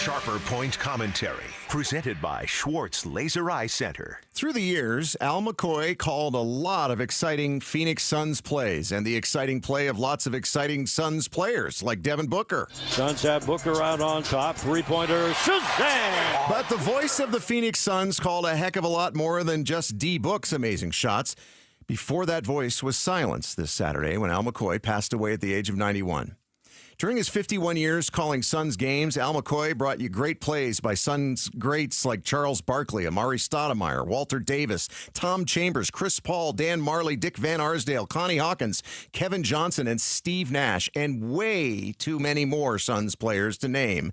Sharper Point Commentary, presented by Schwartz Laser Eye Center. Through the years, Al McCoy called a lot of exciting Phoenix Suns plays and the exciting play of lots of exciting Suns players like Devin Booker. Suns have Booker out on top, three-pointer, Shazam! But the voice of the Phoenix Suns called a heck of a lot more than just D. Book's amazing shots. Before that voice was silenced this Saturday when Al McCoy passed away at the age of 91. During his 51 years calling Suns games, Al McCoy brought you great plays by Suns greats like Charles Barkley, Amari Stoudemire, Walter Davis, Tom Chambers, Chris Paul, Dan Marley, Dick Van Arsdale, Connie Hawkins, Kevin Johnson, and Steve Nash, and way too many more Suns players to name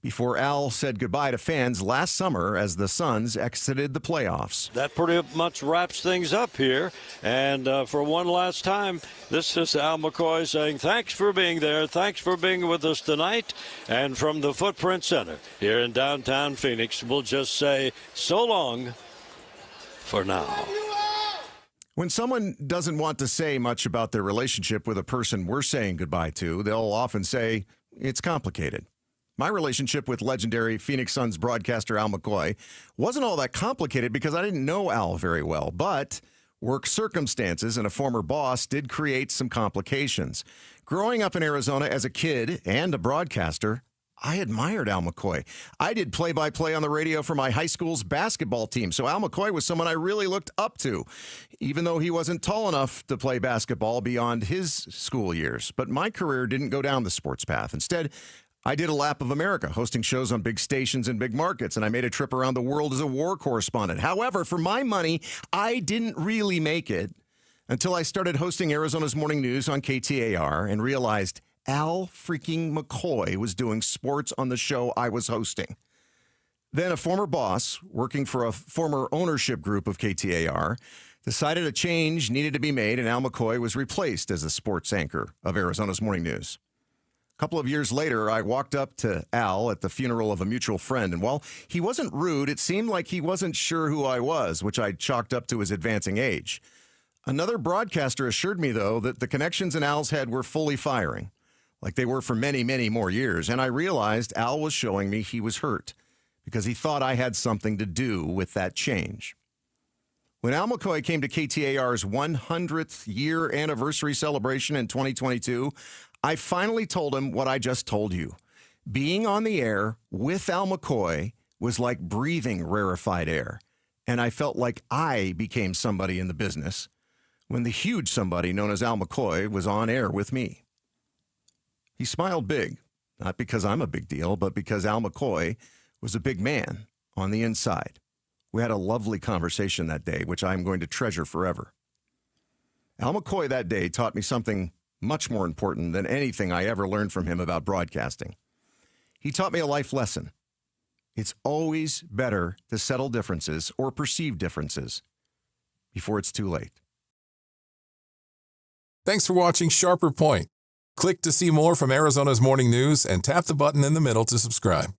before Al said goodbye to fans last summer as the Suns exited the playoffs. That pretty much wraps things up here. And for one last time, this is Al McCoy saying thanks for being there. Thanks for being with us tonight. And from the Footprint Center here in downtown Phoenix, we'll just say so long for now. When someone doesn't want to say much about their relationship with a person we're saying goodbye to, they'll often say it's complicated. My relationship with legendary Phoenix Suns broadcaster Al McCoy wasn't all that complicated because I didn't know Al very well, but work circumstances and a former boss did create some complications. Growing up in Arizona as a kid and a broadcaster, I admired Al McCoy. I did play-by-play on the radio for my high school's basketball team, so Al McCoy was someone I really looked up to, even though he wasn't tall enough to play basketball beyond his school years. But my career didn't go down the sports path. Instead, I did a lap of America, hosting shows on big stations and big markets, and I made a trip around the world as a war correspondent. However, for my money, I didn't really make it until I started hosting Arizona's Morning News on KTAR and realized Al freaking McCoy was doing sports on the show I was hosting. Then a former boss, working for a former ownership group of KTAR, decided a change needed to be made, and Al McCoy was replaced as the sports anchor of Arizona's Morning News. A couple of years later, I walked up to Al at the funeral of a mutual friend, and while he wasn't rude, it seemed like he wasn't sure who I was, which I chalked up to his advancing age. Another broadcaster assured me, though, that the connections in Al's head were fully firing, like they were for many, many more years, and I realized Al was showing me he was hurt because he thought I had something to do with that change. When Al McCoy came to KTAR's 100th year anniversary celebration in 2022, I finally told him what I just told you. Being on the air with Al McCoy was like breathing rarefied air, and I felt like I became somebody in the business when the huge somebody known as Al McCoy was on air with me. He smiled big, not because I'm a big deal, but because Al McCoy was a big man on the inside. We had a lovely conversation that day, which I'm going to treasure forever. Al McCoy that day taught me something much more important than anything I ever learned from him about broadcasting. He taught me a life lesson. It's always better to settle differences or perceived differences before it's too late. Thanks for watching Sharper Point. Click to see more from Arizona's Morning News and tap the button in the middle to subscribe.